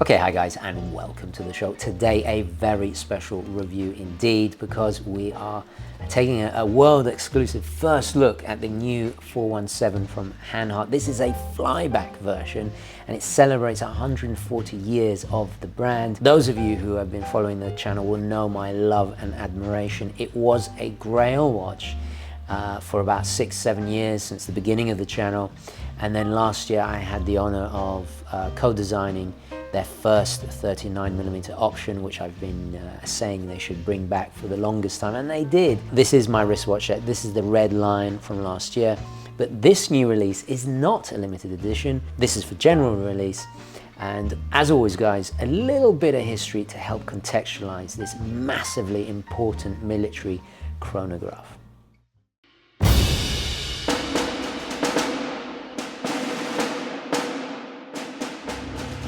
Okay, hi guys, and welcome to the show. Today a very special review indeed, because we are taking a world exclusive first look at the new 417 from Hanhart. This is a flyback version and it celebrates 140 years of the brand. Those of you who have been following the channel will know my love and admiration. It was a grail watch for about 6-7 years since the beginning of the channel, and then last year I had the honor of co-designing their first 39mm option, which I've been saying they should bring back for the longest time, and they did. This is my wristwatch. This is the red line from last year, but this new release is not a limited edition. This is for general release. And as always guys, a little bit of history to help contextualize this massively important military chronograph.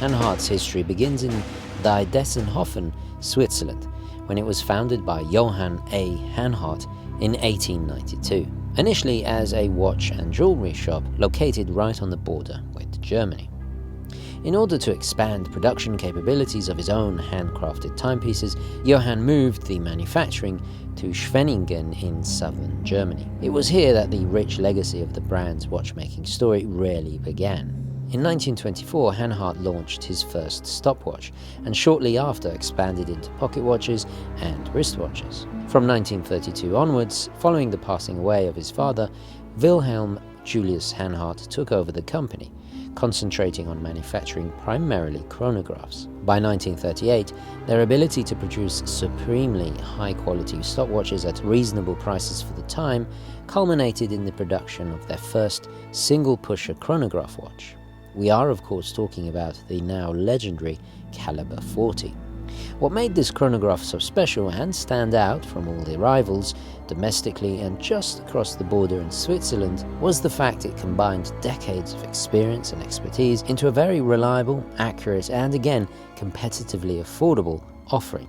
Hanhart's history begins in Diedesenhofen, Switzerland, when it was founded by Johann A. Hanhart in 1892, initially as a watch and jewelry shop located right on the border with Germany. In order to expand production capabilities of his own handcrafted timepieces, Johann moved the manufacturing to Schwenningen in southern Germany. It was here that the rich legacy of the brand's watchmaking story really began. In 1924, Hanhart launched his first stopwatch, and shortly after expanded into pocket watches and wristwatches. From 1932 onwards, following the passing away of his father, Wilhelm Julius Hanhart took over the company, concentrating on manufacturing primarily chronographs. By 1938, their ability to produce supremely high-quality stopwatches at reasonable prices for the time culminated in the production of their first single-pusher chronograph watch. We are of course talking about the now legendary Caliber 40. What made this chronograph so special and stand out from all the rivals, domestically and just across the border in Switzerland, was the fact it combined decades of experience and expertise into a very reliable, accurate and again competitively affordable offering.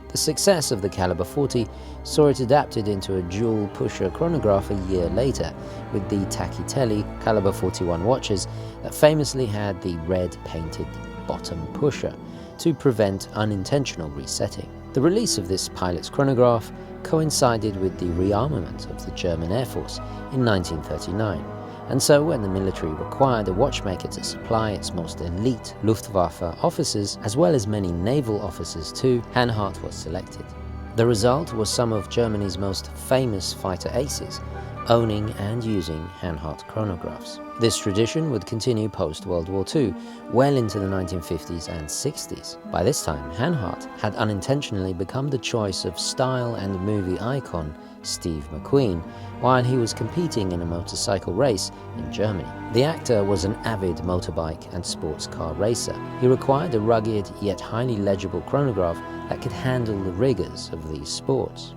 The success of the Caliber 40 saw it adapted into a dual-pusher chronograph a year later with the Tachytelli Caliber 41 watches that famously had the red painted bottom pusher to prevent unintentional resetting. The release of this pilot's chronograph coincided with the rearmament of the German Air Force in 1939. And so when the military required a watchmaker to supply its most elite Luftwaffe officers, as well as many naval officers too, Hanhart was selected. The result was some of Germany's most famous fighter aces owning and using Hanhart chronographs. This tradition would continue post-World War II, well into the 1950s and 60s. By this time, Hanhart had unintentionally become the choice of style and movie icon Steve McQueen, while he was competing in a motorcycle race in Germany. The actor was an avid motorbike and sports car racer. He required a rugged yet highly legible chronograph that could handle the rigors of these sports.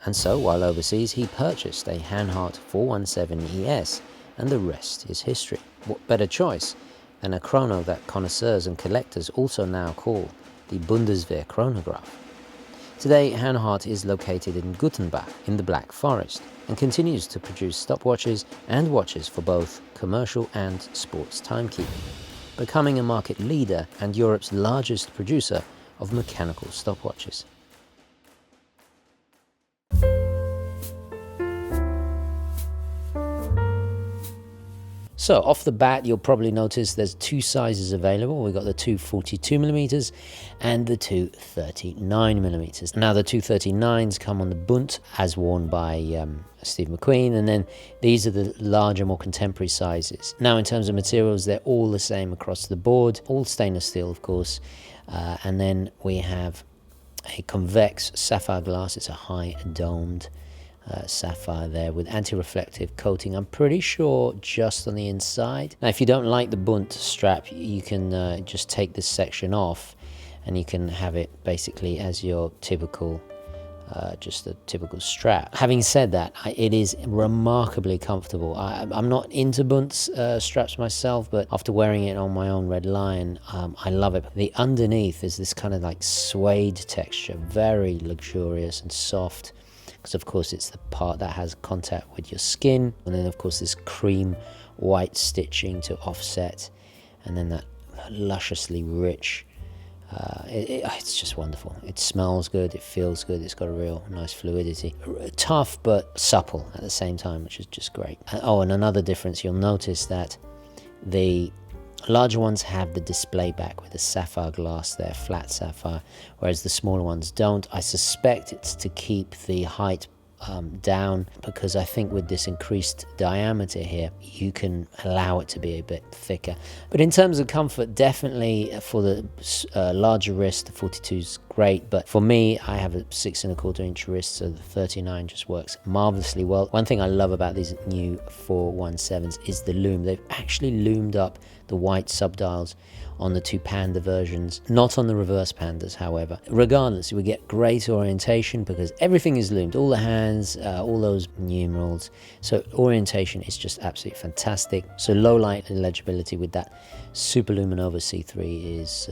And so, while overseas, he purchased a Hanhart 417 ES, and the rest is history. What better choice than a chrono that connoisseurs and collectors also now call the Bundeswehr chronograph? Today, Hanhart is located in Guttenbach in the Black Forest and continues to produce stopwatches and watches for both commercial and sports timekeeping, becoming a market leader and Europe's largest producer of mechanical stopwatches. So off the bat, you'll probably notice there's two sizes available. We've got the 242mm and the 239mm. Now the 239s come on the Bund as worn by Steve McQueen, and then these are the larger, more contemporary sizes. Now in terms of materials, they're all the same across the board, all stainless steel of course, and then we have a convex sapphire glass. It's a high domed sapphire there with anti-reflective coating, I'm pretty sure just on the inside. Now if you don't like the Bund strap, you can just take this section off and you can have it basically as your typical just a typical strap. Having said that, it is remarkably comfortable. I'm not into Bund straps myself, but after wearing it on my own Red Lion, I love it. The underneath is this kind of like suede texture, very luxurious and soft, because of course it's the part that has contact with your skin, and then of course this cream white stitching to offset, and then that lusciously rich. It's just wonderful. It smells good, it feels good, it's got a real nice fluidity. Tough but supple at the same time, which is just great. And another difference, you'll notice that the larger ones have the display back with the sapphire glass there, flat sapphire, whereas the smaller ones don't. I suspect it's to keep the height down, because I think with this increased diameter here, you can allow it to be a bit thicker. But in terms of comfort, definitely for the larger wrist, the 42 is great. But for me, I have a 6¼ wrist, so the 39 just works marvelously well. One thing I love about these new 417s is the loom. They've actually loomed up the white subdials on the two Panda versions, not on the reverse Pandas, however. Regardless, we get great orientation because everything is loomed, all the hands, all those numerals. So orientation is just absolutely fantastic. So low light legibility with that Super Luminova C3 is,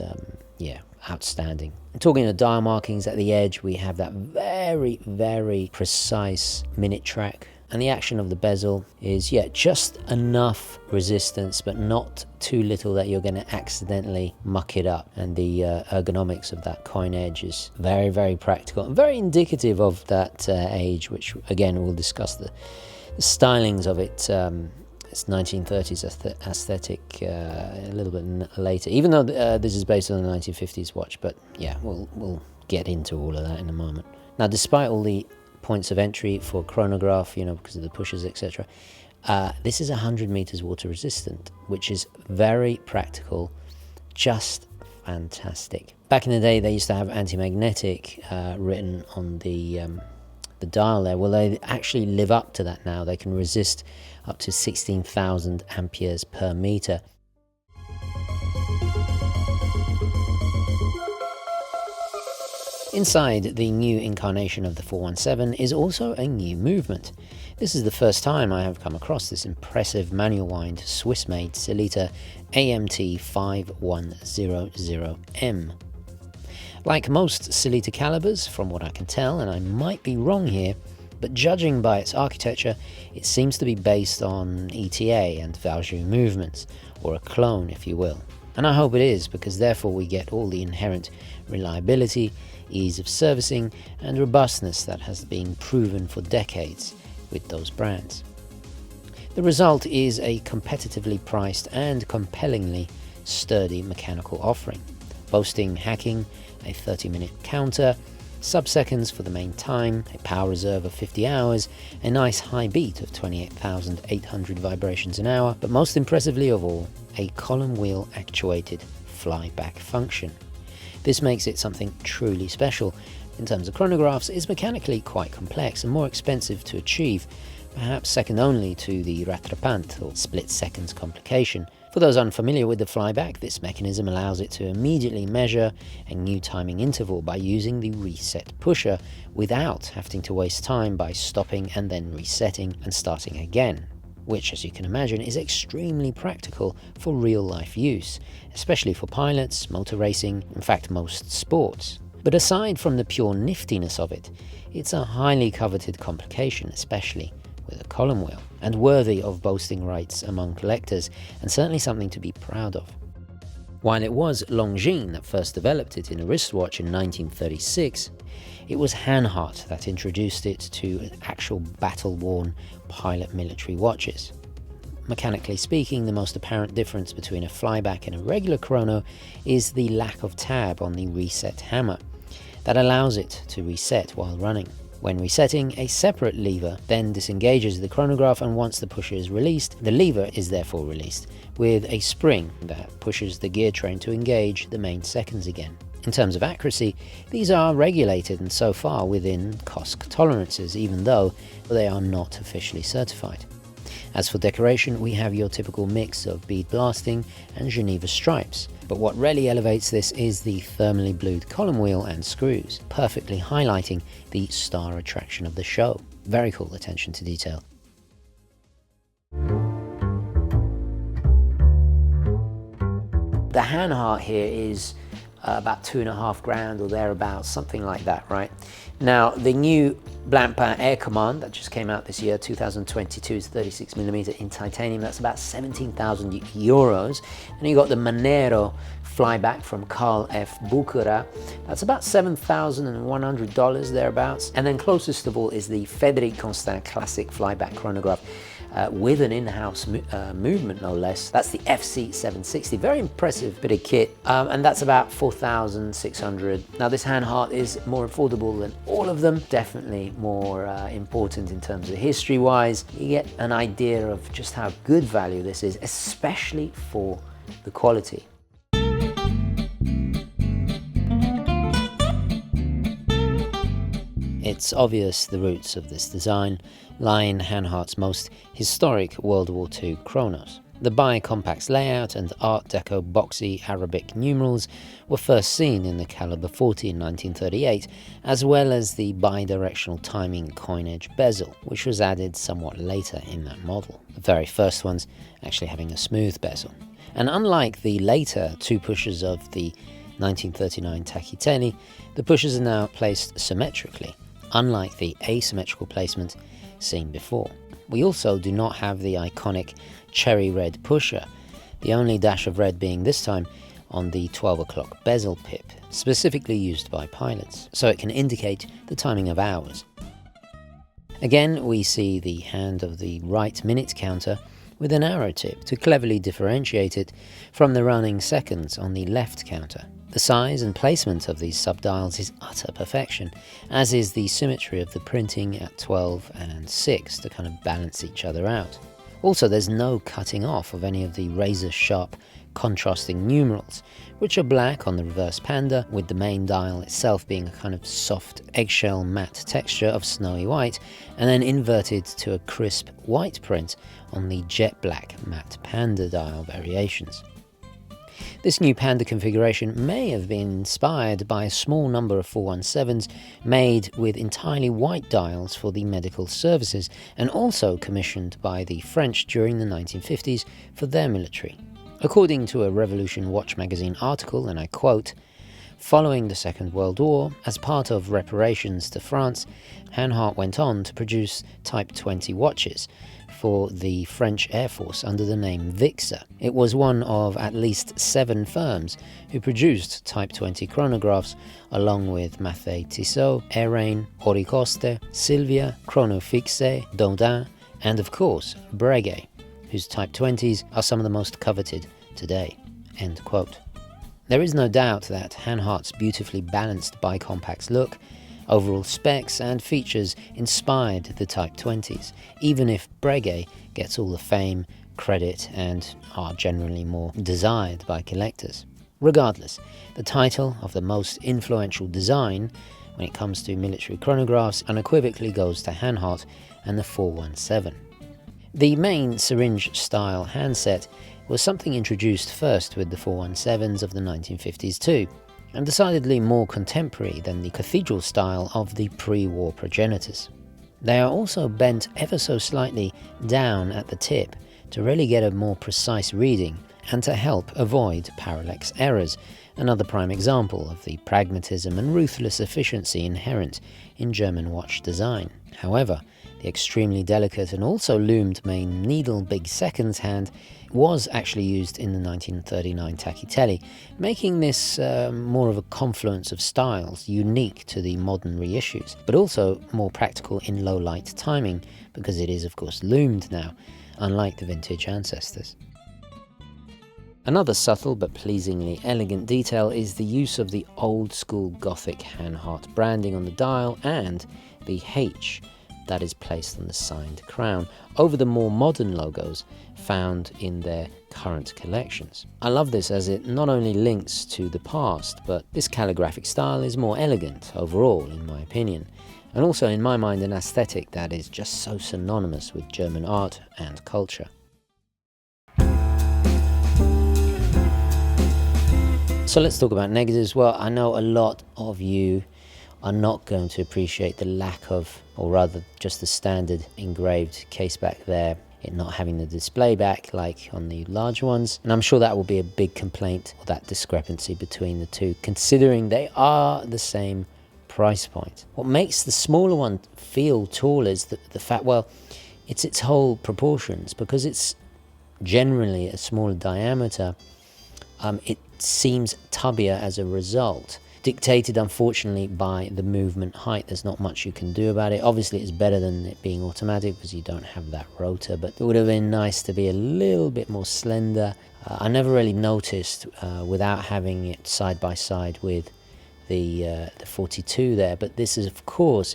outstanding. Talking of dial markings at the edge, we have that very, very precise minute track. And the action of the bezel is, just enough resistance, but not too little that you're going to accidentally muck it up. And the ergonomics of that coin edge is very, very practical and very indicative of that age, which, again, we'll discuss the stylings of it. It's 1930s aesthetic a little bit later, even though this is based on the 1950s watch. But yeah, we'll get into all of that in a moment. Now, despite all the points of entry for chronograph, because of the pushers, etc. This is 100 meters water resistant, which is very practical, just fantastic. Back in the day, they used to have anti-magnetic written on the dial there. Well, they actually live up to that now. They can resist up to 16,000 amperes per meter. Inside the new incarnation of the 417 is also a new movement. This is the first time I have come across this impressive manual wind Swiss-made Sellita AMT 5100M. Like most Sellita calibers, from what I can tell, and I might be wrong here, but judging by its architecture, it seems to be based on ETA and Valjoux movements, or a clone if you will. And I hope it is, because therefore we get all the inherent reliability, ease of servicing and robustness that has been proven for decades with those brands. The result is a competitively priced and compellingly sturdy mechanical offering, boasting hacking, a 30-minute counter, sub-seconds for the main time, a power reserve of 50 hours, a nice high beat of 28,800 vibrations an hour, but most impressively of all, a column wheel actuated flyback function. This makes it something truly special. In terms of chronographs, it's mechanically quite complex and more expensive to achieve, perhaps second only to the rattrapante or split seconds complication. For those unfamiliar with the flyback, this mechanism allows it to immediately measure a new timing interval by using the reset pusher without having to waste time by stopping and then resetting and starting again, which, as you can imagine, is extremely practical for real-life use, especially for pilots, motor racing, in fact most sports. But aside from the pure niftiness of it, it's a highly coveted complication, especially with a column wheel, and worthy of boasting rights among collectors, and certainly something to be proud of. While it was Longines that first developed it in a wristwatch in 1936, it was Hanhart that introduced it to actual battle-worn pilot military watches. Mechanically speaking, the most apparent difference between a flyback and a regular chrono is the lack of tab on the reset hammer that allows it to reset while running. When resetting, a separate lever then disengages the chronograph, and once the pusher is released, the lever is therefore released, with a spring that pushes the gear train to engage the main seconds again. In terms of accuracy, these are regulated and so far within COSC tolerances, even though they are not officially certified. As for decoration, we have your typical mix of bead blasting and Geneva stripes, but what really elevates this is the thermally blued column wheel and screws, perfectly highlighting the star attraction of the show. Very cool attention to detail. The Hanhart here is about $2,500 or thereabouts, something like that, right? Now, the new Blancpain Air Command that just came out this year, 2022, is 36mm in titanium. That's about 17,000 euros. And you got the Manero Flyback from Carl F. Buchera. That's about $7,100 thereabouts. And then closest of all is the Frédéric Constant Classic Flyback Chronograph with an in-house movement, no less. That's the FC760. Very impressive bit of kit, and that's about 4,600. Now, this Hanhart is more affordable than all of them. Definitely more important in terms of history-wise. You get an idea of just how good value this is, especially for the quality. It's obvious the roots of this design lie in Hanhart's most historic World War II Chronos. The bi-compact layout and Art Deco boxy Arabic numerals were first seen in the Caliber 40 in 1938, as well as the bi-directional timing coinage bezel, which was added somewhat later in that model. The very first ones actually having a smooth bezel. And unlike the later two pushers of the 1939 Tacchitelli, the pushers are now placed symmetrically, unlike the asymmetrical placement seen before. We also do not have the iconic cherry red pusher, the only dash of red being this time on the 12 o'clock bezel pip, specifically used by pilots, so it can indicate the timing of hours. Again, we see the hand of the right minute counter with an arrow tip to cleverly differentiate it from the running seconds on the left counter. The size and placement of these subdials is utter perfection, as is the symmetry of the printing at 12 and 6 to kind of balance each other out. Also, there's no cutting off of any of the razor-sharp contrasting numerals, which are black on the reverse Panda, with the main dial itself being a kind of soft eggshell matte texture of snowy white, and then inverted to a crisp white print on the jet black matte Panda dial variations. This new Panda configuration may have been inspired by a small number of 417s made with entirely white dials for the medical services, and also commissioned by the French during the 1950s for their military. According to a Revolution Watch magazine article, and I quote, "Following the Second World War, as part of reparations to France, Hanhart went on to produce Type 20 watches for the French Air Force under the name Vixer. It was one of at least 7 firms who produced Type 20 chronographs, along with Mathey Tissot, Airain, Oricoste, Sylvia, Chronofixe, Dodin, and of course Breguet, whose Type 20s are some of the most coveted today." End quote. There is no doubt that Hanhart's beautifully balanced bicompact look, overall specs and features inspired the Type 20s, even if Breguet gets all the fame, credit, and are generally more desired by collectors. Regardless, the title of the most influential design when it comes to military chronographs unequivocally goes to Hanhart and the 417. The main syringe-style handset was something introduced first with the 417s of the 1950s too, and decidedly more contemporary than the cathedral style of the pre-war progenitors. They are also bent ever so slightly down at the tip to really get a more precise reading and to help avoid parallax errors, another prime example of the pragmatism and ruthless efficiency inherent in German watch design. However, the extremely delicate and also loomed main needle big seconds hand was actually used in the 1939 Tacchitelli, making this more of a confluence of styles unique to the modern reissues, but also more practical in low light timing because it is of course loomed now, unlike the vintage ancestors. Another subtle but pleasingly elegant detail is the use of the old school Gothic Hanhart branding on the dial and the H that is placed on the signed crown over the more modern logos found in their current collections. I love this as it not only links to the past, but this calligraphic style is more elegant overall in my opinion, and also in my mind an aesthetic that is just so synonymous with German art and culture. So let's talk about negatives. Well, I know a lot of you are not going to appreciate the lack of, or rather just the standard engraved case back there. it not having the display back like on the larger ones. And I'm sure that will be a big complaint, or that discrepancy between the two, considering they are the same price point. What makes the smaller one feel tall is the fact, well, it's its whole proportions. Because it's generally a smaller diameter, it seems tubbier as a result, dictated unfortunately by the movement height. There's not much you can do about it. Obviously it's better than it being automatic because you don't have that rotor, but it would have been nice to be a little bit more slender. I never really noticed without having it side by side with the 42 there, but this is, of course,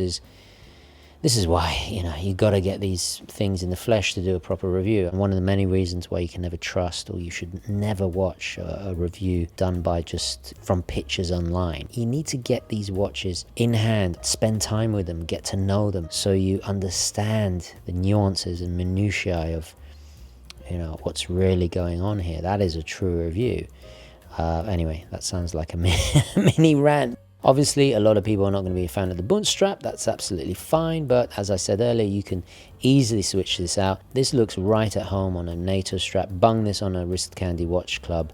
this is why, you got to get these things in the flesh to do a proper review. And one of the many reasons why you can never trust, or you should never watch a review done by just from pictures online. You need to get these watches in hand, spend time with them, get to know them, so you understand the nuances and minutiae of what's really going on here. That is a true review. Anyway, that sounds like a mini rant. Obviously, a lot of people are not going to be a fan of the Bund strap. That's absolutely fine, but as I said earlier, you can easily switch this out. This looks right at home on a NATO strap. Bung this on a wrist candy watch club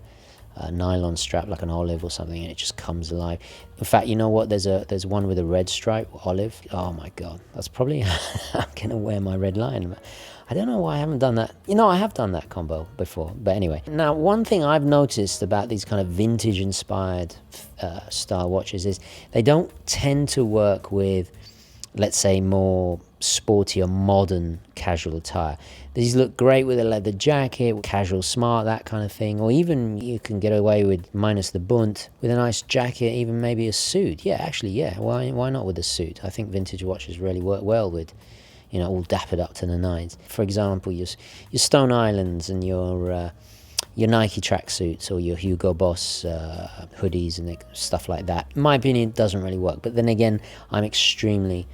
nylon strap like an olive or something, and it just comes alive. In fact, you know what? There's one with a red stripe, olive. Oh my god, that's probably I'm gonna wear my red lion. I don't know why I haven't done that. I have done that combo before. But anyway, now one thing I've noticed about these kind of vintage inspired style watches is they don't tend to work with, let's say, more sporty or modern casual attire. These look great with a leather jacket, casual smart, that kind of thing. Or even you can get away with, minus the bunt, with a nice jacket, even maybe a suit. Yeah, actually, yeah. Why not with a suit? I think vintage watches really work well with, all dappered up to the nines. For example, your Stone Islands and your Nike tracksuits, or your Hugo Boss hoodies and stuff like that. In my opinion, it doesn't really work. But then again, I'm extremely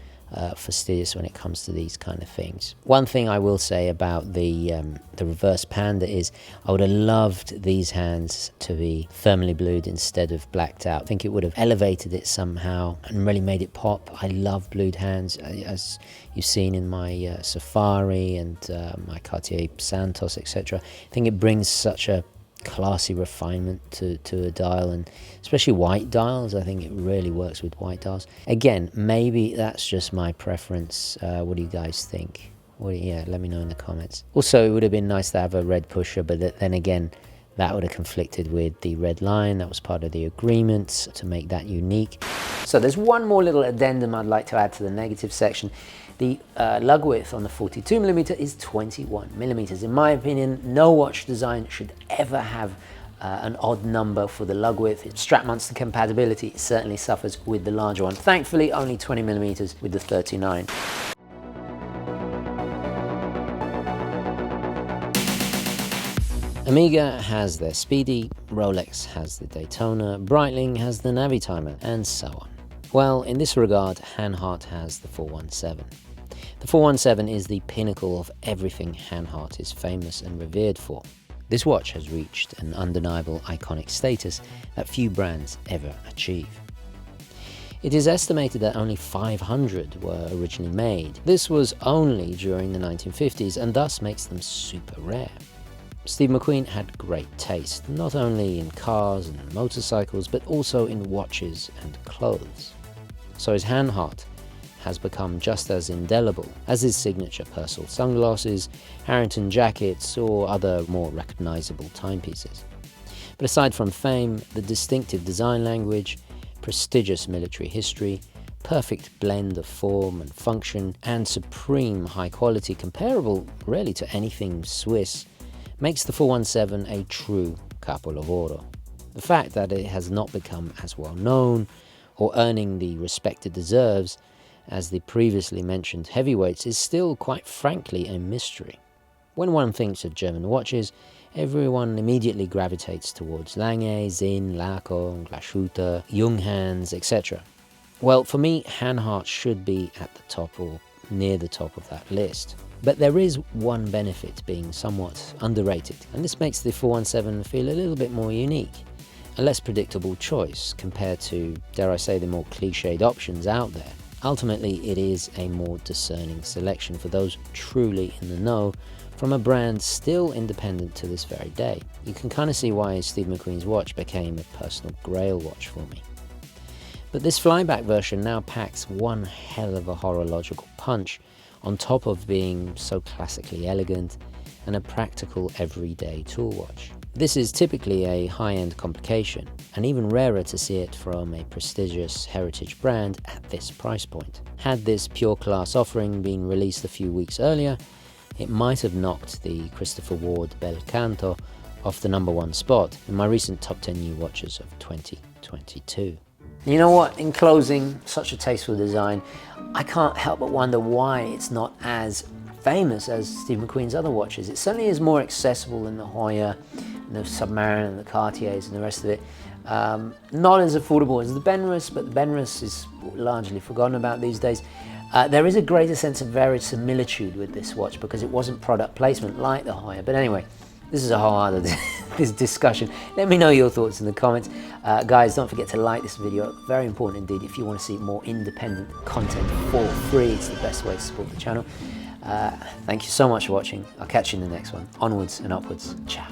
fastidious when it comes to these kind of things. One thing I will say about the reverse Panda is I would have loved these hands to be thermally blued instead of blacked out. I think it would have elevated it somehow and really made it pop. I love blued hands, as you've seen in my Safari and my Cartier Santos, etc. I think it brings such a classy refinement to a dial, and especially white dials. I think it really works with white dials. Again, maybe that's just my preference. What do you guys think? Let me know in the comments. Also, it would have been nice to have a red pusher, but then again, that would have conflicted with the red line. That was part of the agreement to make that unique. So there's one more little addendum I'd like to add to the negative section. The lug width on the 42mm is 21mm. In my opinion, no watch design should ever have an odd number for the lug width. Strap monster compatibility certainly suffers with the larger one. Thankfully, only 20mm with the 39. Omega has their Speedy, Rolex has the Daytona, Breitling has the Navitimer, and so on. Well, in this regard, Hanhart has the 417. The 417 is the pinnacle of everything Hanhart is famous and revered for. This watch has reached an undeniable iconic status that few brands ever achieve. It is estimated that only 500 were originally made. This was only during the 1950s, and thus makes them super rare. Steve McQueen had great taste, not only in cars and motorcycles, but also in watches and clothes. So his Hanhart has become just as indelible as his signature Purcell sunglasses, Harrington jackets, or other more recognizable timepieces. But aside from fame, the distinctive design language, prestigious military history, perfect blend of form and function, and supreme high quality comparable really to anything Swiss, makes the 417 a true capo lavoro. The fact that it has not become as well known or earning the respect it deserves as the previously mentioned heavyweights is still, quite frankly, a mystery. When one thinks of German watches, everyone immediately gravitates towards Lange, Zinn, Lacong, Glashütte, Junghans, etc. Well, for me, Hanhart should be at the top or near the top of that list. But there is one benefit being somewhat underrated, and this makes the 417 feel a little bit more unique. A less predictable choice compared to, dare I say, the more cliched options out there. Ultimately, it is a more discerning selection for those truly in the know from a brand still independent to this very day. You can kind of see why Steve McQueen's watch became a personal grail watch for me. But this Flyback version now packs one hell of a horological punch, on top of being so classically elegant and a practical everyday tool watch. This is typically a high-end complication, and even rarer to see it from a prestigious heritage brand at this price point. Had this pure class offering been released a few weeks earlier, it might have knocked the Christopher Ward Bel Canto off the #1 spot in my recent top 10 new watches of 2022. You know what, in closing, such a tasteful design, I can't help but wonder why it's not as famous as Steve McQueen's other watches. It certainly is more accessible than the Hoya, and the Submariner, and the Cartiers, and the rest of it. Not as affordable as the Benris, but the Benris is largely forgotten about these days. There is a greater sense of verisimilitude with this watch because it wasn't product placement like the Hoya. But anyway, this is a whole other this discussion. Let me know your thoughts in the comments. Guys, don't forget to like this video. Very important indeed if you want to see more independent content for free. It's the best way to support the channel. Thank you so much for watching. I'll catch you in the next one. Onwards and upwards. Ciao.